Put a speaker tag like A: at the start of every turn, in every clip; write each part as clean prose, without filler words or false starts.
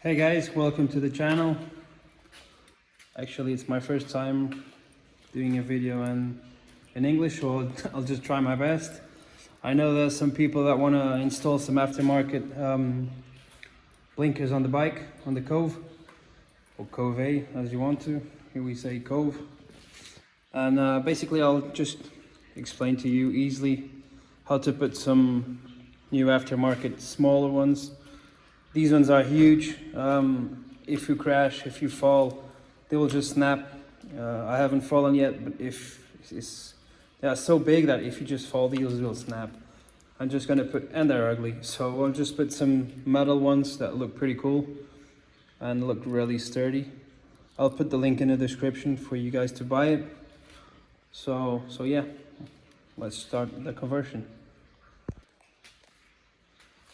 A: Hey guys, welcome to the channel. Actually, it's my first time doing a video in English, so I'll just try my best. I know there's some people that want to install some aftermarket blinkers on the bike, on the Kove, or Kove as you want to. Here we say Kove. And basically I'll just explain to you easily how to put some new aftermarket smaller ones. These ones are huge. If you crash, if you fall, they will just snap. I haven't fallen yet, but they are so big that if you just fall, these will snap. I'm just gonna put, and they're ugly, so I'll just put some metal ones that look pretty cool and look really sturdy. I'll put the link in the description for you guys to buy it. So yeah, let's start the conversion.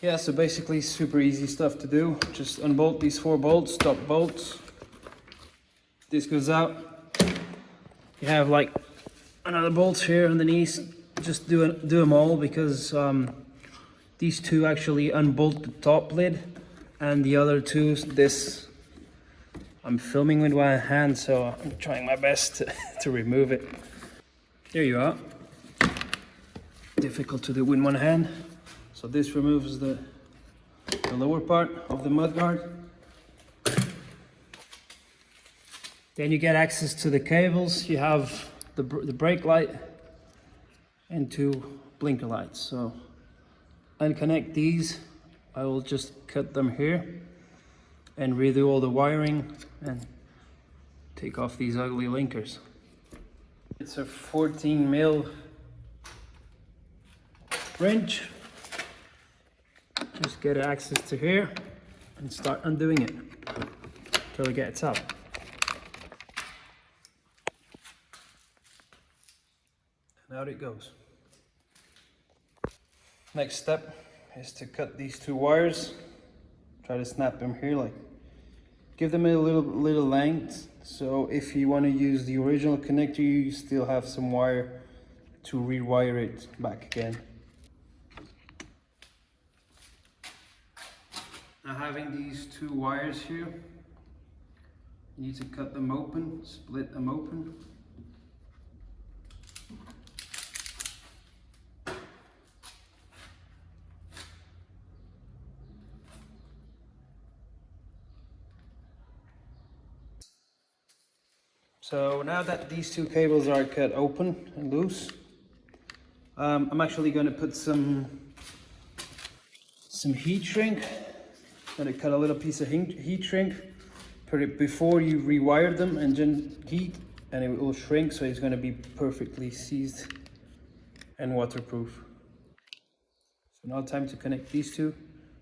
A: Yeah, so basically super easy stuff to do. Just unbolt these 4 bolts, top bolts. This goes out. You have like another bolts here underneath. Just do them all because these 2 actually unbolt the top lid, and the other 2, this, I'm filming with one hand, so I'm trying my best to remove it. There you are. Difficult to do with one hand. So this removes the lower part of the mudguard. Then you get access to the cables. You have the brake light and 2 blinker lights. So unconnect these. I will just cut them here and redo all the wiring and take off these ugly linkers. It's a 14mm wrench. Just get access to here and start undoing it until it gets up. And out it goes. Next step is to cut these 2 wires. Try to snap them here, like give them a little length. So if you want to use the original connector, you still have some wire to rewire it back again. Now, having these 2 wires here, you need to cut them open, split them open. So now that these 2 cables are cut open and loose, I'm actually going to put some heat shrink. I'm going to cut a little piece of heat shrink, put it before you rewire them, and then heat, and it will shrink, so it's going to be perfectly seized and waterproof. So now time to connect these 2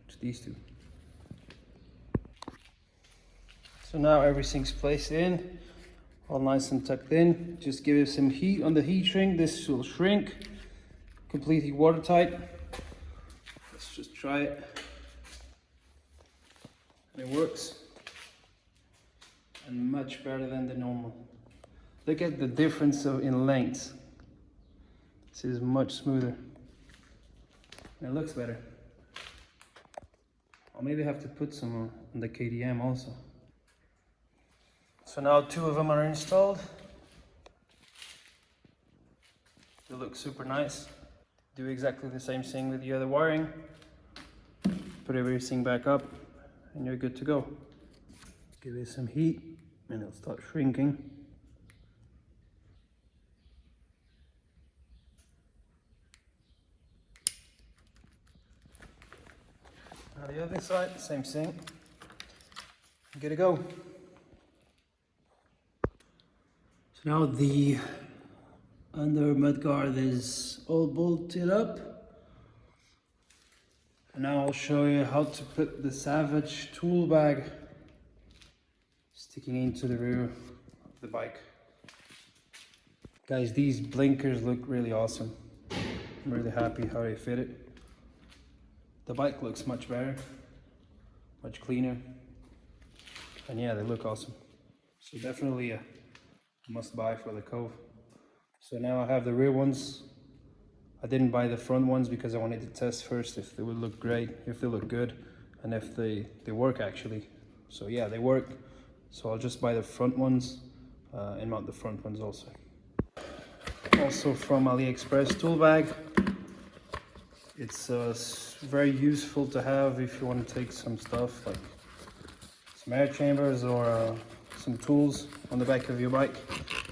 A: to these 2. So now everything's placed in, all nice and tucked in. Just give it some heat on the heat shrink. This will shrink, completely watertight. Let's just try it. And it works, and much better than the normal. Look at the difference in length. This is much smoother. And it looks better. I'll maybe have to put some on the KDM also. So now 2 of them are installed. They look super nice. Do exactly the same thing with the other wiring. Put everything back up and you're good to go. Give it some heat and it'll start shrinking. Now the other side, same thing. Good to go. So now the under mudguard is all bolted up. And now I'll show you how to put the Savage tool bag sticking into the rear of the bike. Guys, these blinkers look really awesome. I'm really happy how they fit it. The bike looks much better, much cleaner. And yeah, they look awesome. So definitely a must buy for the Kove. So now I have the rear ones. I didn't buy the front ones because I wanted to test first if they would look great, if they look good, and if they work actually. So yeah, they work. So I'll just buy the front ones and mount the front ones also. Also from AliExpress tool bag. It's very useful to have if you want to take some stuff like some air chambers or some tools on the back of your bike.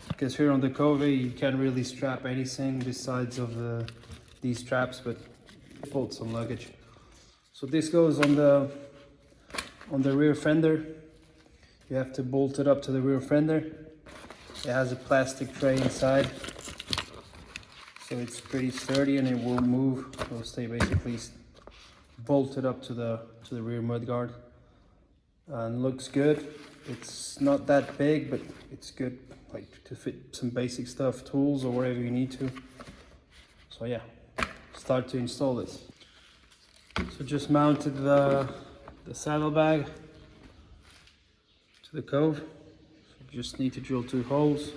A: Because here on the Kove you can't really strap anything besides of these straps, but bolt some luggage. So this goes on the rear fender. You have to bolt it up to the rear fender. It has a plastic tray inside, so it's pretty sturdy and it won't move. It will stay basically bolted up to the rear mudguard, and looks good. It's not that big, but it's good, like to fit some basic stuff, tools or whatever you need to. So yeah, start to install this. So just mounted the saddlebag to the Kove. So you just need to drill 2 holes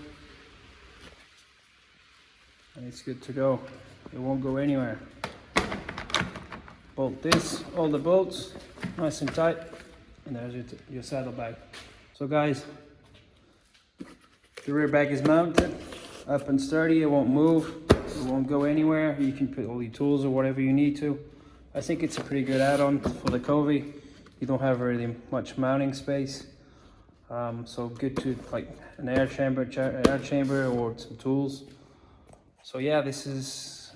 A: and it's good to go. It won't go anywhere. Bolt this, all the bolts nice and tight, and there's your saddlebag. So guys, the rear bag is mounted up and sturdy. It won't move, it won't go anywhere. You can put all your tools or whatever you need to. I think it's a pretty good add-on for the Kove. You don't have really much mounting space, so good to like an air chamber or some tools. So yeah,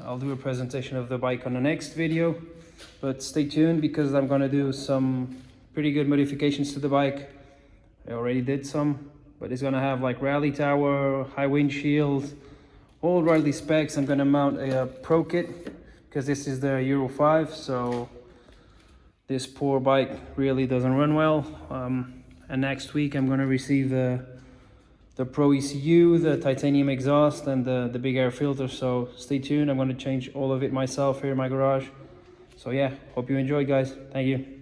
A: I'll do a presentation of the bike on the next video, but stay tuned because I'm gonna do some pretty good modifications to the bike. I already did some, but it's gonna have like rally tower, high windshield, all rally specs. I'm gonna mount a Pro Kit because this is the Euro 5, so this poor bike really doesn't run well. And next week I'm gonna receive the Pro ECU, the titanium exhaust, and the big air filter. So stay tuned. I'm gonna change all of it myself here in my garage. So yeah, hope you enjoyed, guys. Thank you.